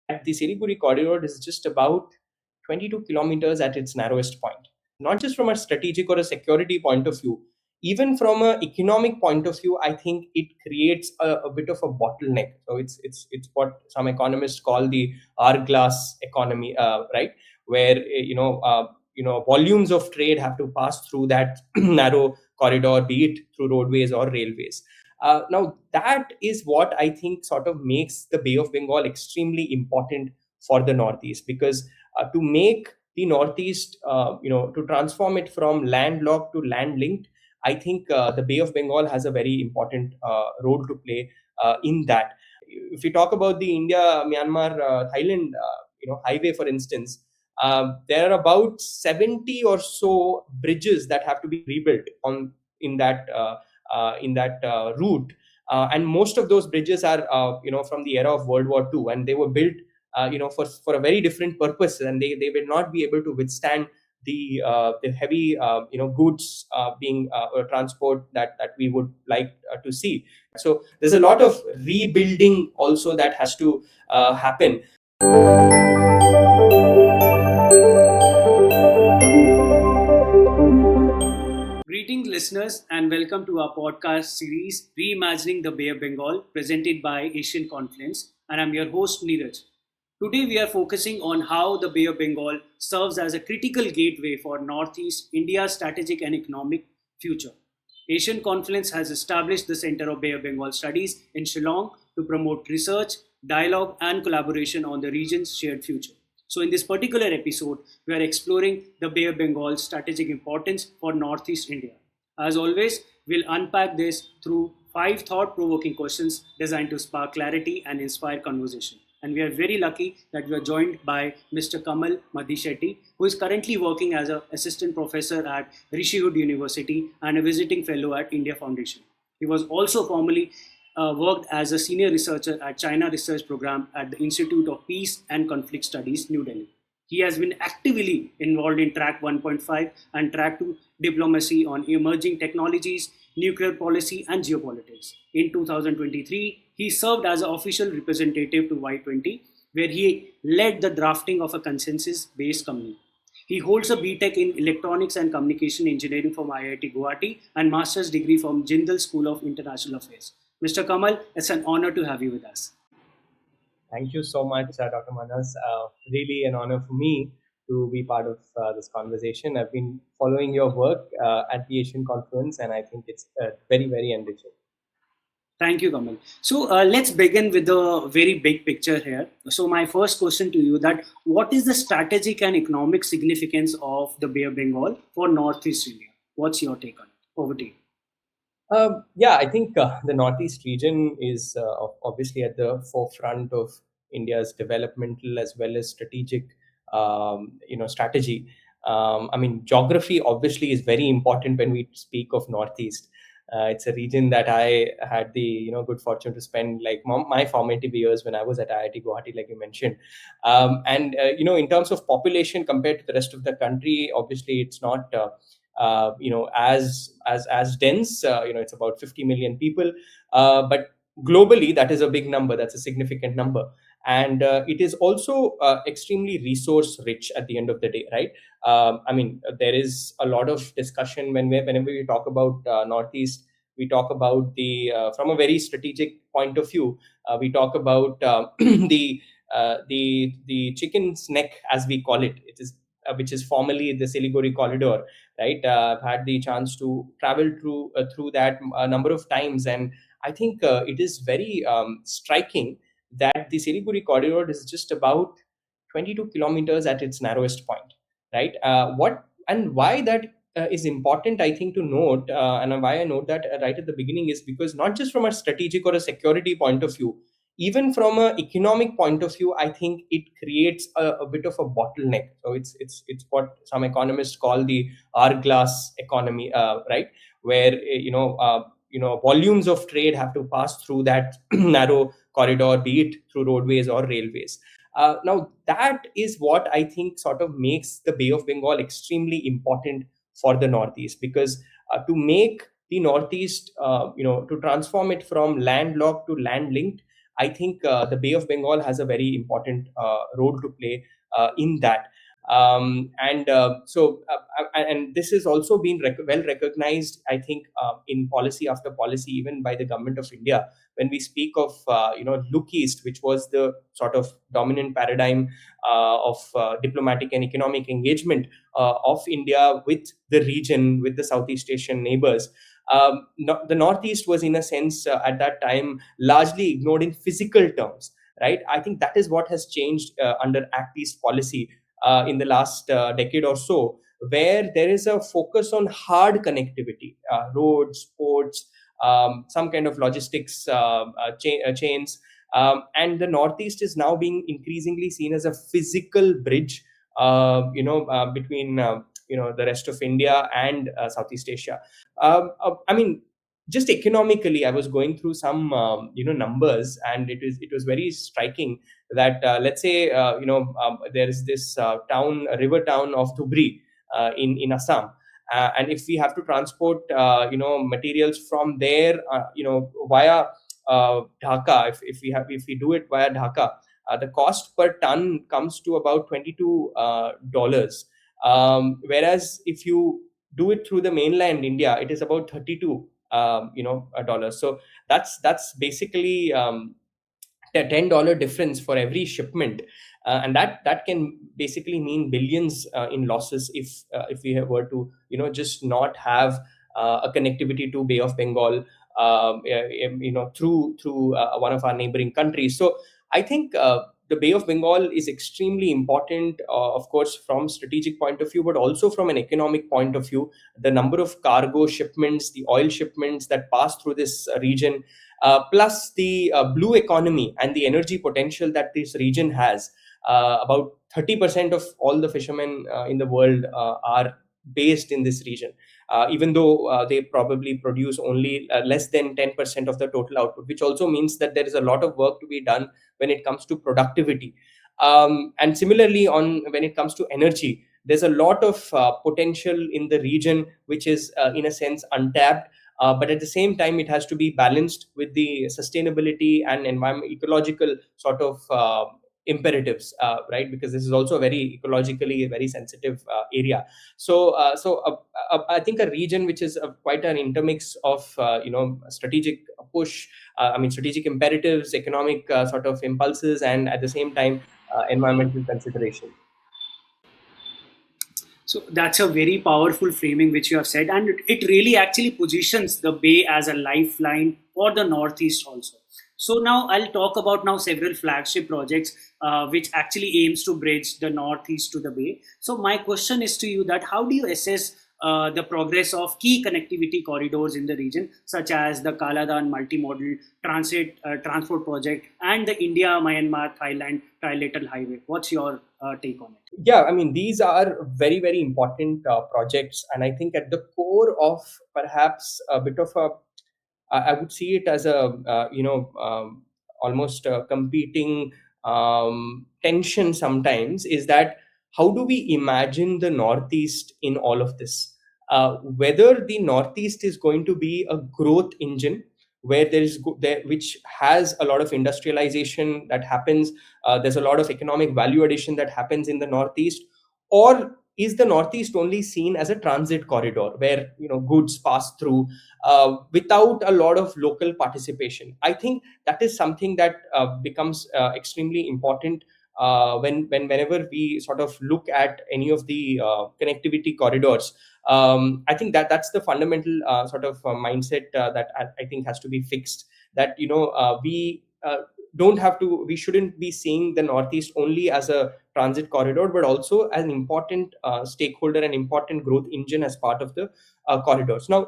The Siliguri corridor is just about 22 kilometers at its narrowest point. Not just from a strategic or a security point of view, even from an economic point of view, I think it creates a bit of a bottleneck. So it's what some economists call the hourglass economy, right? Where volumes of trade have to pass through that narrow corridor, be it through roadways or railways. Now, that is what I think sort of makes the Bay of Bengal extremely important for the Northeast, because to make the Northeast, to transform it from landlocked to land linked, I think the Bay of Bengal has a very important role to play in that. If we talk about the India, Myanmar, Thailand, highway, for instance, there are about 70 or so bridges that have to be rebuilt on in that route, and most of those bridges are from the era of World War II, and they were built for a very different purpose, and they will not be able to withstand the heavy goods being transport that we would like to see. So there's a lot of rebuilding also that has to happen. Greetings, listeners, and welcome to our podcast series, Reimagining the Bay of Bengal, presented by Asian Confluence. And I'm your host, Neeraj. Today, we are focusing on how the Bay of Bengal serves as a critical gateway for Northeast India's strategic and economic future. Asian Confluence has established the Center of Bay of Bengal Studies in Shillong to promote research, dialogue, and collaboration on the region's shared future. So, in this particular episode, we are exploring the Bay of Bengal's strategic importance for Northeast India. As always, we'll unpack this through 5 thought-provoking questions designed to spark clarity and inspire conversation. And we are very lucky that we are joined by Mr. Kamal Madishetty, who is currently working as an assistant professor at Rishihood University and a visiting fellow at India Foundation. He was also formerly worked as a senior researcher at China Research Program at the Institute of Peace and Conflict Studies, New Delhi. He has been actively involved in Track 1.5 and Track 2 diplomacy on emerging technologies, nuclear policy, and geopolitics. In 2023, he served as an official representative to Y20, where he led the drafting of a consensus-based communique. He holds a BTech in Electronics and Communication Engineering from IIT Guwahati and Master's degree from Jindal School of International Affairs. Mr. Kamal, it's an honor to have you with us. Thank you so much, Dr. Manhas. Really an honor for me to be part of this conversation. I've been following your work at the Asian Confluence, and I think it's very, very enriching. Thank you, Kamal. So let's begin with the very big picture here. So my first question to you: that what is the strategic and economic significance of the Bay of Bengal for Northeast India? What's your take on it? Over to you. Yeah, I think the Northeast region is obviously at the forefront of India's developmental as well as strategic, strategy. I mean, geography obviously is very important when we speak of Northeast. It's a region that I had the good fortune to spend like my formative years when I was at IIT Guwahati, like you mentioned. And in terms of population compared to the rest of the country, obviously it's not. As dense. It's about 50 million people, but globally that is a big number. That's a significant number, and it is also extremely resource rich at the end of the day, right? I mean, there is a lot of discussion whenever we talk about Northeast. We talk about the from a very strategic point of view. We talk about the chicken's neck, as we call it. It is which is formerly the Siliguri corridor, right? I've had the chance to travel through that a number of times, and I think it is very striking that the Siliguri corridor is just about 22 kilometers at its narrowest point, right? What and why that is important, I think, to note, and why I note that right at the beginning is because not just from a strategic or a security point of view, even from an economic point of view, I think it creates a bit of a bottleneck. So it's what some economists call the hourglass economy, right? Where volumes of trade have to pass through that narrow corridor, be it through roadways or railways. Now, that is what I think sort of makes the Bay of Bengal extremely important for the Northeast, because to make the Northeast, to transform it from landlocked to land linked, I think the Bay of Bengal has a very important role to play in that. And this has also been well recognized, I think, in policy after policy, even by the government of India. When we speak of look east, which was the sort of dominant paradigm of diplomatic and economic engagement of India with the region, with the Southeast Asian neighbors. The Northeast was, in a sense, at that time, largely ignored in physical terms. Right, I think that is what has changed under Act East policy in the last decade or so, where there is a focus on hard connectivity, roads, ports, some kind of logistics chains. And the Northeast is now being increasingly seen as a physical bridge, between the rest of India and Southeast Asia. I mean, just economically, I was going through some numbers, and it was very striking that, let's say, there is this river town of Dhubri in Assam, and if we have to transport materials from there, via Dhaka, if we do it via Dhaka, the cost per ton comes to about $22. Whereas if you do it through the mainland India, it is about 32 dollars. So that's basically a $10 difference for every shipment, and that can basically mean billions in losses if we were to just not have a connectivity to Bay of Bengal, through one of our neighboring countries. So I think the Bay of Bengal is extremely important, of course, from strategic point of view, but also from an economic point of view. The number of cargo shipments, the oil shipments that pass through this region, plus the blue economy and the energy potential that this region has. About 30% of all the fishermen in the world are based in this region, even though they probably produce only less than 10% of the total output, which also means that there is a lot of work to be done when it comes to productivity. And similarly, on when it comes to energy, there's a lot of potential in the region, which is, in a sense, untapped. But at the same time, it has to be balanced with the sustainability and environment, ecological sort of imperatives, right? Because this is also a very ecologically very sensitive area. So I think a region which is quite an intermix of strategic push, strategic imperatives, economic sort of impulses, and at the same time environmental consideration. So that's a very powerful framing which you have said, and it really actually positions the Bay as a lifeline for the Northeast also. So now I'll talk about now several flagship projects which actually aims to bridge the Northeast to the Bay. So my question is to you that how do you assess the progress of key connectivity corridors in the region, such as the Kaladan multimodal transport project and the India-Myanmar Thailand trilateral highway? What's your take on it? Yeah, these are very, very important projects, and I think at the core of perhaps a bit of a, I would see it as a almost competing tension sometimes, is that how do we imagine the Northeast in all of this? Whether the Northeast is going to be a growth engine where which has a lot of industrialization that happens, there's a lot of economic value addition that happens in the Northeast, or is the Northeast only seen as a transit corridor where goods pass through without a lot of local participation? I think that is something that becomes extremely important whenever we sort of look at any of the connectivity corridors. I think that's the fundamental sort of mindset that I think has to be fixed. That we shouldn't be seeing the Northeast only as a transit corridor, but also as an important stakeholder and important growth engine as part of the corridors. Now,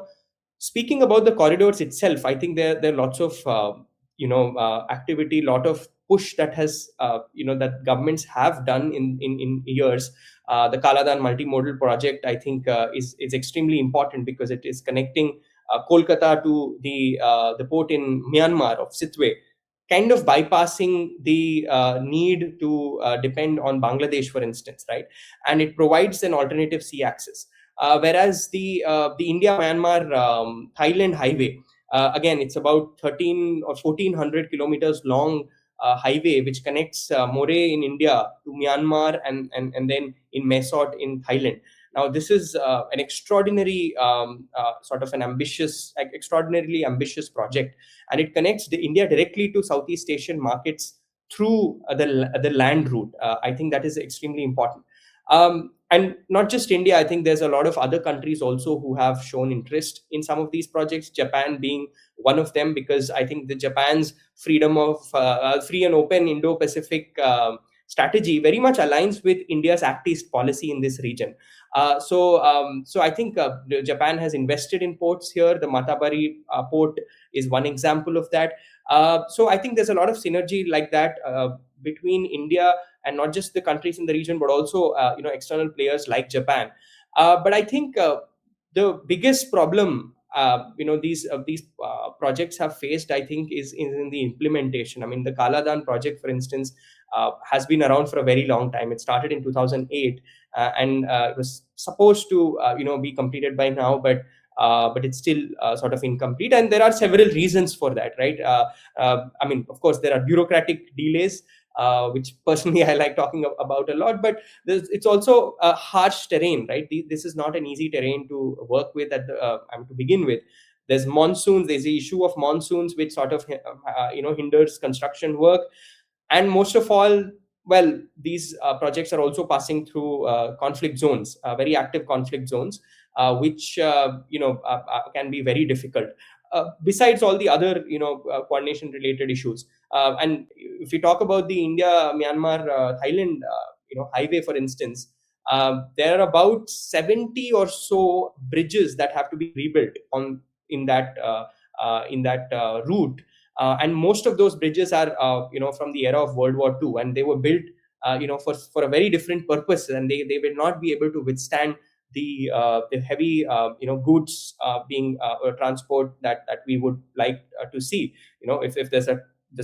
speaking about the corridors itself, I think there are lots of activity, lot of push that has that governments have done in years. The Kaladan multimodal project, I think, is extremely important because it is connecting Kolkata to the port in Myanmar of Sitwe, kind of bypassing the need to depend on Bangladesh, for instance, right? And it provides an alternative sea access. Whereas the India Myanmar Thailand highway, Again, it's about 13 or 1400 kilometers long highway which connects More in India to Myanmar, and then in Mesot in Thailand. Now, this is an extraordinary sort of an extraordinarily ambitious project, and it connects India directly to Southeast Asian markets through the land route. I think that is extremely important. And not just India, I think there's a lot of other countries also who have shown interest in some of these projects. Japan being one of them, because I think the Japan's freedom of free and open Indo-Pacific strategy very much aligns with India's Act East policy in this region. So I think Japan has invested in ports here. The Matabari port is one example of that. So I think there's a lot of synergy like that between India and not just the countries in the region, but also external players like Japan. But I think the biggest problem these projects have faced, I think, is in the implementation. I mean, the Kaladan project, for instance, has been around for a very long time. It started in 2008, and it was supposed to be completed by now, but it's still sort of incomplete, and there are several reasons for that, right? I mean, of course, there are bureaucratic delays, which personally I like talking about a lot. But it's also a harsh terrain, right? This is not an easy terrain to work with to begin with. There's monsoons. There's the issue of monsoons, which sort of hinders construction work. And most of all, well, these projects are also passing through conflict zones, very active conflict zones, which can be very difficult. Besides all the other coordination related issues, and if we talk about the India Myanmar Thailand highway, for instance, there are about 70 or so bridges that have to be rebuilt on in that route. And most of those bridges are from the era of World War II, and they were built for a very different purpose, and they will not be able to withstand the heavy goods being transport that we would like to see. If there's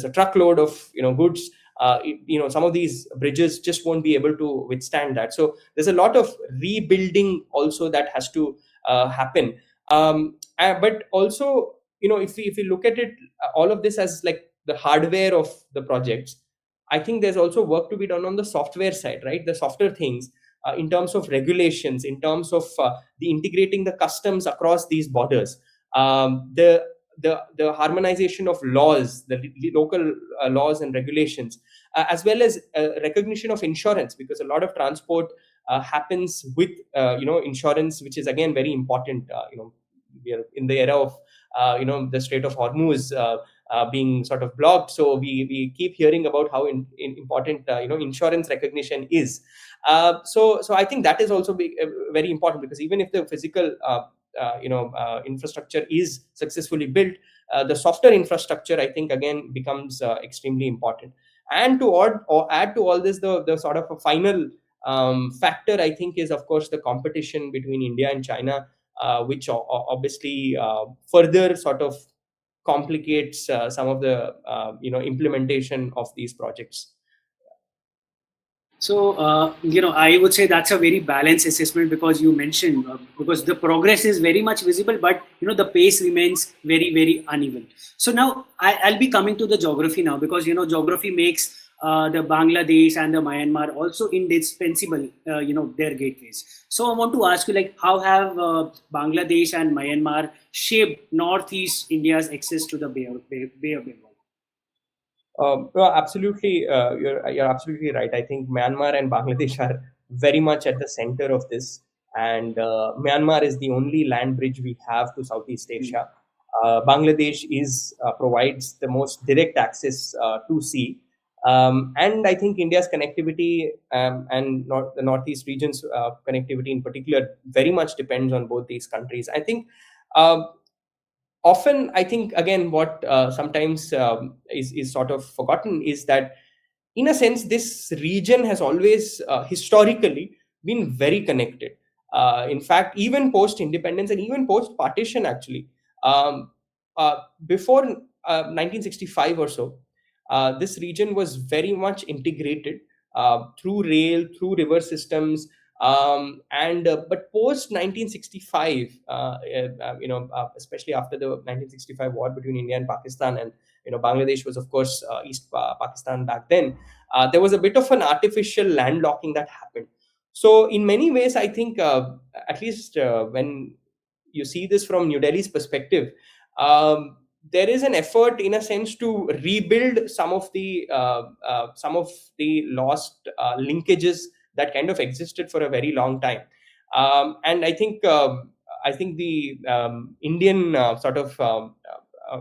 a truckload of goods, some of these bridges just won't be able to withstand that. So there's a lot of rebuilding also that has to happen. But also, if we look at it, all of this as like the hardware of the projects, I think there's also work to be done on the software side, right? The softer things, in terms of regulations, in terms of the integrating the customs across these borders, the harmonization of laws, the local laws and regulations, as well as recognition of insurance, because a lot of transport happens with insurance, which is again very important. We are in the era of the Strait of Hormuz being sort of blocked, so we keep hearing about how important insurance recognition is. So I think that is also very important, because even if the physical infrastructure is successfully built, the software infrastructure, I think, again becomes extremely important. And add to all this, the sort of a final factor, I think, is of course the competition between India and China, which obviously further sort of complicates some of the implementation of these projects. So, I would say that's a very balanced assessment, because you mentioned, because the progress is very much visible, but, the pace remains very, very uneven. So now I'll be coming to the geography now, because, geography makes the Bangladesh and the Myanmar also indispensable, their gateways. So I want to ask you, like, how have Bangladesh and Myanmar shaped Northeast India's access to the Bay of Bengal? No, absolutely, you're absolutely right. I think Myanmar and Bangladesh are very much at the center of this, and Myanmar is the only land bridge we have to Southeast Asia. Bangladesh provides the most direct access to sea, and I think India's connectivity, and the Northeast region's connectivity in particular very much depends on both these countries. I think. Often, I think, again, what sometimes is sort of forgotten is that, in a sense, this region has always historically been very connected. In fact, even post independence and even post partition, actually, um, before 1965 or so, this region was very much integrated through rail, through river systems, And but post 1965, especially after the 1965 war between India and Pakistan, and Bangladesh was of course East Pakistan back then. There was a bit of an artificial landlocking that happened. So in many ways, I think at least when you see this from New Delhi's perspective, there is an effort, in a sense, to rebuild some of the lost linkages that kind of existed for a very long time. And I think the Indian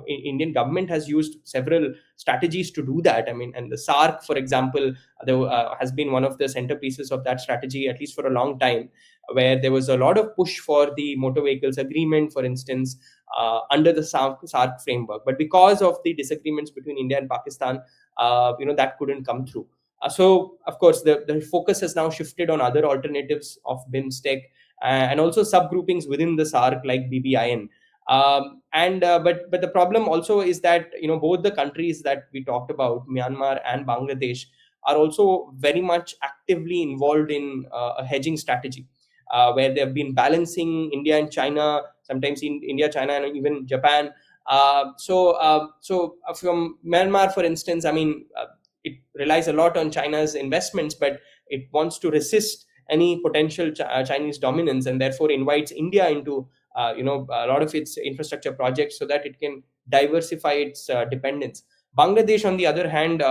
Indian government has used several strategies to do that. I mean, and the SARC, for example, has been one of the centerpieces of that strategy, at least for a long time, where there was a lot of push for the motor vehicles agreement, for instance, under the SARC framework. But because of the disagreements between India and Pakistan, that couldn't come through. So, of course, the focus has now shifted on other alternatives of BIMSTEC, and also subgroupings within the SARC like BBIN. And but the problem also is that both the countries that we talked about, Myanmar and Bangladesh, are also very much actively involved in a hedging strategy, where they have been balancing India and China, sometimes in India, China, and even Japan. From Myanmar, for instance, I mean, it relies a lot on China's investments, but it wants to resist any potential Chinese dominance, and therefore invites India into a lot of its infrastructure projects so that it can diversify its dependence. Bangladesh, on the other hand,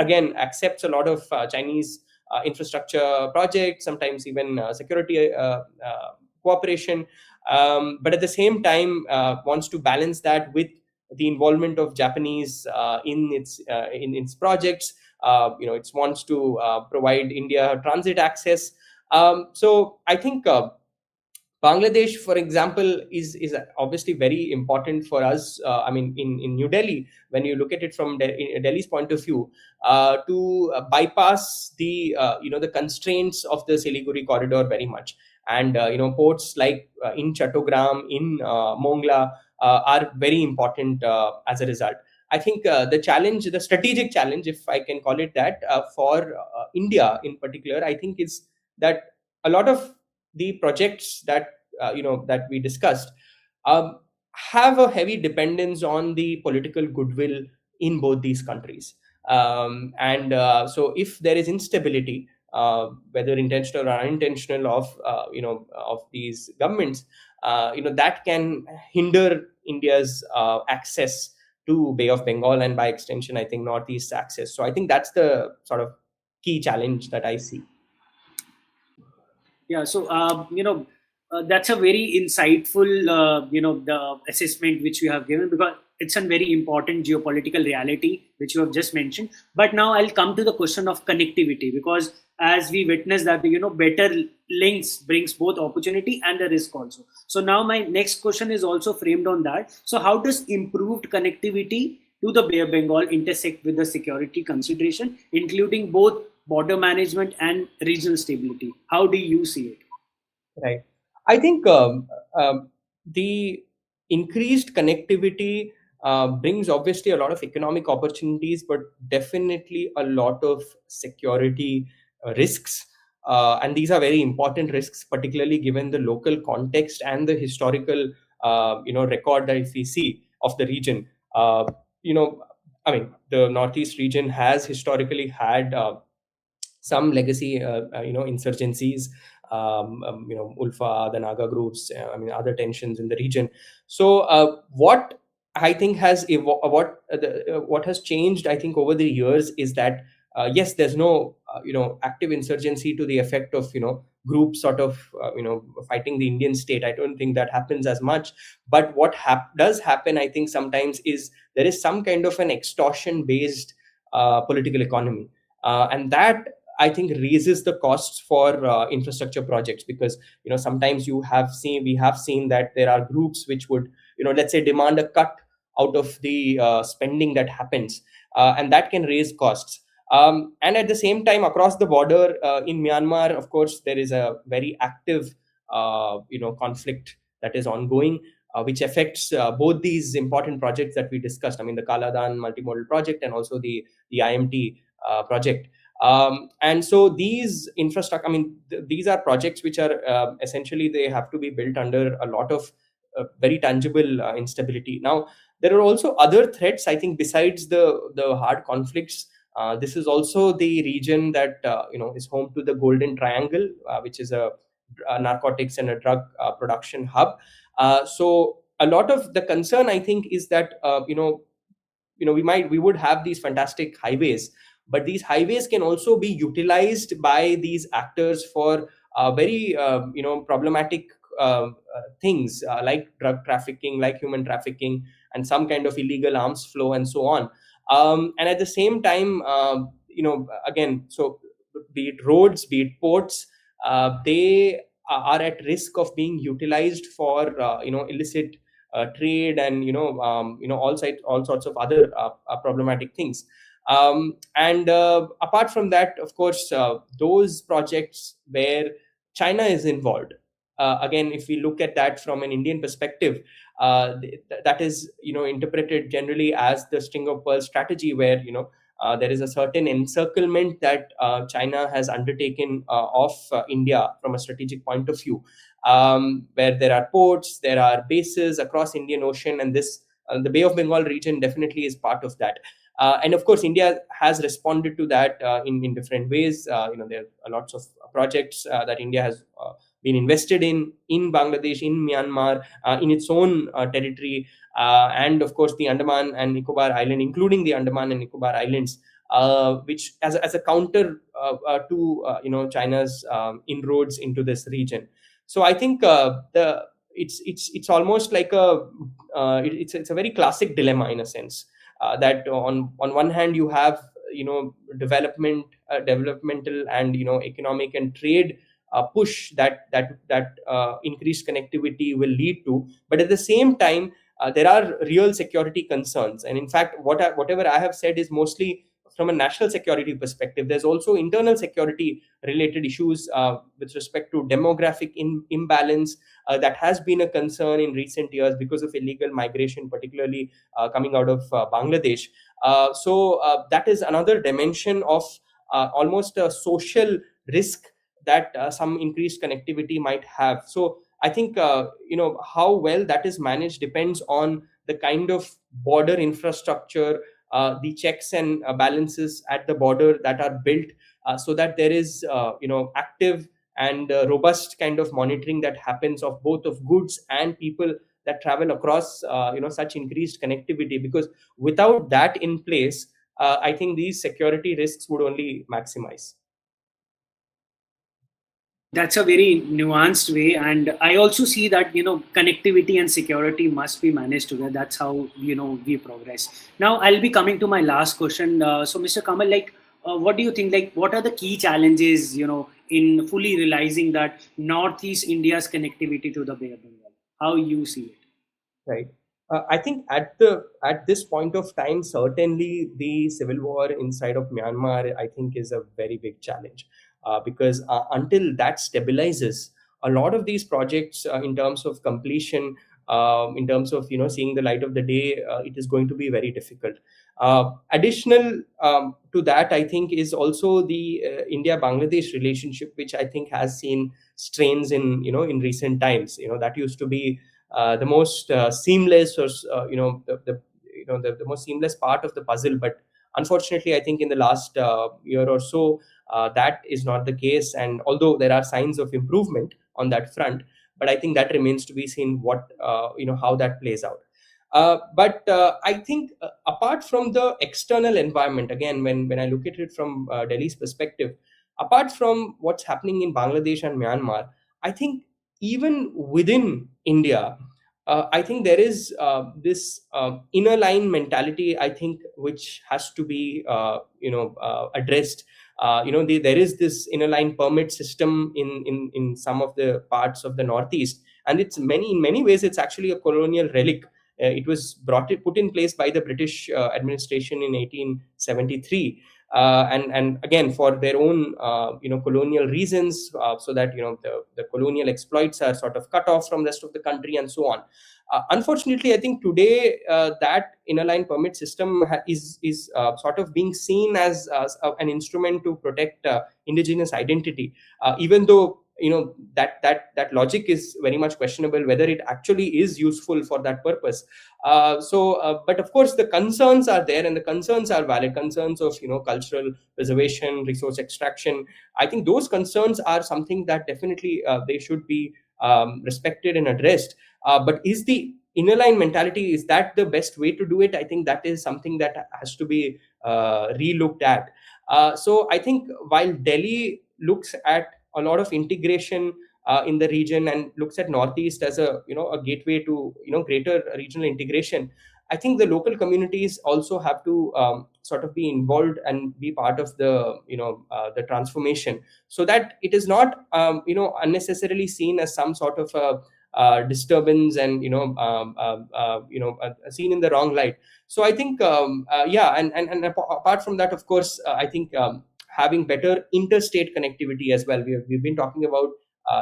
again accepts a lot of Chinese infrastructure projects, sometimes even security cooperation, but at the same time wants to balance that with the involvement of Japanese in its projects. It wants to provide India transit access. So I think Bangladesh, for example, is obviously very important for us. I mean, in New Delhi, when you look at it from Delhi's point of view, to bypass the constraints of the Siliguri corridor very much, and ports like in Chattogram, in Mongla, are very important as a result. I think the strategic challenge, if I can call it that, for India in particular, I think is that a lot of the projects that we discussed um, have a heavy dependence on the political goodwill in both these countries. And so if there is instability, whether intentional or unintentional, of these governments, that can hinder India's access to Bay of Bengal, and by extension, I think Northeast access. So I think that's the sort of key challenge that I see. Yeah, so that's a very insightful the assessment which you have given, because it's a very important geopolitical reality which you have just mentioned. But now I'll come to the question of connectivity, because as we witness that better links brings both opportunity and the risk also. So now my next question is also framed on that. So how does improved connectivity to the Bay of Bengal intersect with the security consideration, including both border management and regional stability? How do you see it? Right. I think the increased connectivity brings obviously a lot of economic opportunities, but definitely a lot of security risks. And these are very important risks, particularly given the local context and the historical, record that if we see of the region. You know, I mean, the Northeast region has historically had some legacy, insurgencies, Ulfa, the Naga groups, other tensions in the region. So, what I think what has changed, I think, over the years is that yes, there's no active insurgency to the effect of groups sort of fighting the Indian state. I don't think that happens as much. But what does happen, I think, sometimes is there is some kind of an extortion based political economy, and that I think raises the costs for infrastructure projects, because sometimes we have seen that there are groups which would let's say demand a cut out of the spending that happens, and that can raise costs. And at the same time, across the border in Myanmar, of course, there is a very active conflict that is ongoing, which affects both these important projects that we discussed. I mean, the Kaladan multimodal project and also the IMT project. And so these infrastructure, I mean, these are projects which are essentially they have to be built under a lot of very tangible instability. Now, there are also other threats, I think, besides the hard conflicts. This is also the region that is home to the Golden Triangle, which is a narcotics and a drug production hub. So a lot of the concern, I think, is that we would have these fantastic highways, but these highways can also be utilized by these actors for very problematic things like drug trafficking, like human trafficking, and some kind of illegal arms flow and so on. And at the same time, again, so be it roads, be it ports, they are at risk of being utilized for illicit trade, and all sorts of other problematic things. And apart from that, of course, those projects where China is involved, again, if we look at that from an Indian perspective, that is interpreted generally as the string of pearls strategy, where there is a certain encirclement that China has undertaken of India from a strategic point of view, where there are ports, there are bases across Indian Ocean, and this the Bay of Bengal region definitely is part of that. And of course, India has responded to that in different ways. There are lots of projects that India has been invested in Bangladesh, in Myanmar, in its own territory, and of course the Andaman and Nicobar Island, including the Andaman and Nicobar Islands, which as a counter to China's inroads into this region. So I think the it's almost like it's a very classic dilemma in a sense, that on one hand you have developmental and economic and trade push that increased connectivity will lead to, but at the same time there are real security concerns. And in fact, whatever I have said is mostly from a national security perspective. There's also internal security related issues with respect to demographic imbalance that has been a concern in recent years because of illegal migration, particularly coming out of Bangladesh. So that is another dimension of almost a social risk that some increased connectivity might have. So I think how well that is managed depends on the kind of border infrastructure, the checks and balances at the border that are built, so that there is active and robust kind of monitoring that happens of both of goods and people that travel across such increased connectivity. Because without that in place, I think these security risks would only maximize. That's a very nuanced way, and I also see that connectivity and security must be managed together. That's how we progress. Now I'll be coming to my last question. So, Mr. Kamal, what do you think? Like, what are the key challenges in fully realizing that Northeast India's connectivity to the Bay of Bengal? How you see it? Right. I think at this point of time, certainly the civil war inside of Myanmar, I think, is a very big challenge, because until that stabilizes, a lot of these projects, in terms of completion, in terms of seeing the light of the day, it is going to be very difficult. Additional to that, I think, is also the India-Bangladesh relationship, which I think has seen strains in recent times. That used to be the most seamless, or the most seamless part of the puzzle, but unfortunately, I think in the last year or so, that is not the case. And although there are signs of improvement on that front, but I think that remains to be seen what how that plays out. But I think, apart from the external environment, again, when I look at it from Delhi's perspective, apart from what's happening in Bangladesh and Myanmar, I think even within India, I think there is this inner line mentality, I think, which has to be addressed. There is this inner line permit system in some of the parts of the Northeast, and it's in many ways it's actually a colonial relic, It was put in place by the British administration in 1873. And again, for their own colonial reasons, so that the colonial exploits are sort of cut off from rest of the country and so on. Unfortunately, I think today that inner line permit system is sort of being seen as an instrument to protect indigenous identity, even though that logic is very much questionable whether it actually is useful for that purpose. But of course, the concerns are there, and the concerns are valid concerns of cultural preservation, resource extraction. I think those concerns are something that definitely they should be respected and addressed. But is the inner line mentality, is that the best way to do it? I think that is something that has to be re-looked at. So I think while Delhi looks at a lot of integration in the region and looks at Northeast as a gateway to greater regional integration, I think the local communities also have to sort of be involved and be part of the transformation, so that it is not unnecessarily seen as some sort of disturbance and seen in the wrong light. So I think apart from that, of course, I think having better interstate connectivity as well. We've been talking about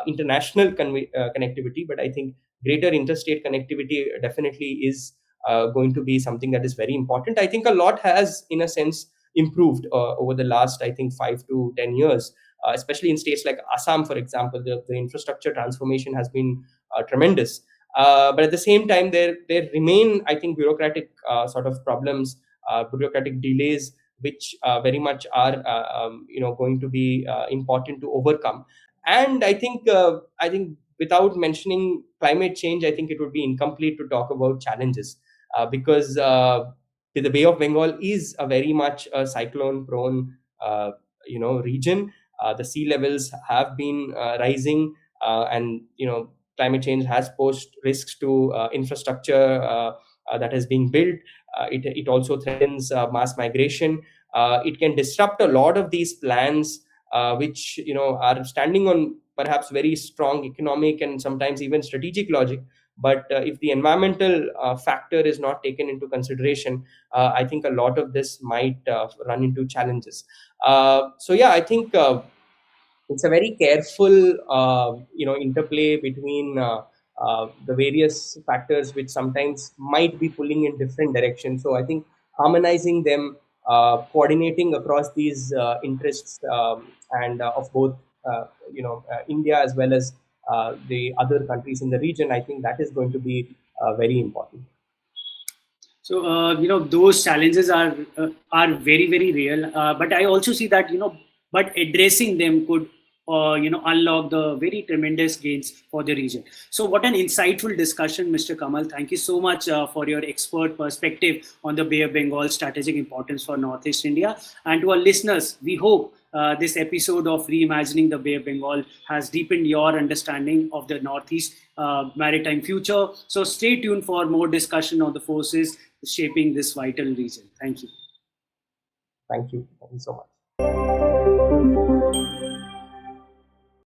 international connectivity, but I think greater interstate connectivity definitely is going to be something that is very important. I think a lot has, in a sense, improved over the last, I think, 5 to 10 years, especially in states like Assam, for example. The infrastructure transformation has been tremendous. But at the same time, there remain, I think, bureaucratic sort of problems, bureaucratic delays, which very much are going to be important to overcome. And I think without mentioning climate change, I think it would be incomplete to talk about challenges, because the Bay of Bengal is a very much a cyclone prone region. The sea levels have been rising, and climate change has posed risks to infrastructure that is being built. It also threatens mass migration. It can disrupt a lot of these plans, which are standing on perhaps very strong economic and sometimes even strategic logic. But if the environmental factor is not taken into consideration, I think a lot of this might run into challenges. So yeah, I think it's a very careful interplay between the various factors, which sometimes might be pulling in different directions. So I think harmonizing them, coordinating across these interests, and of both India as well as the other countries in the region, I think that is going to be very important. So those challenges are very very real. But I also see that but addressing them could unlock the very tremendous gains for the region. So what an insightful discussion, Mr. Kamal. Thank you so much for your expert perspective on the Bay of Bengal strategic importance for Northeast India. And to our listeners, we hope this episode of Reimagining the Bay of Bengal has deepened your understanding of the Northeast maritime future. So stay tuned for more discussion on the forces shaping this vital region. Thank you. Thank you so much.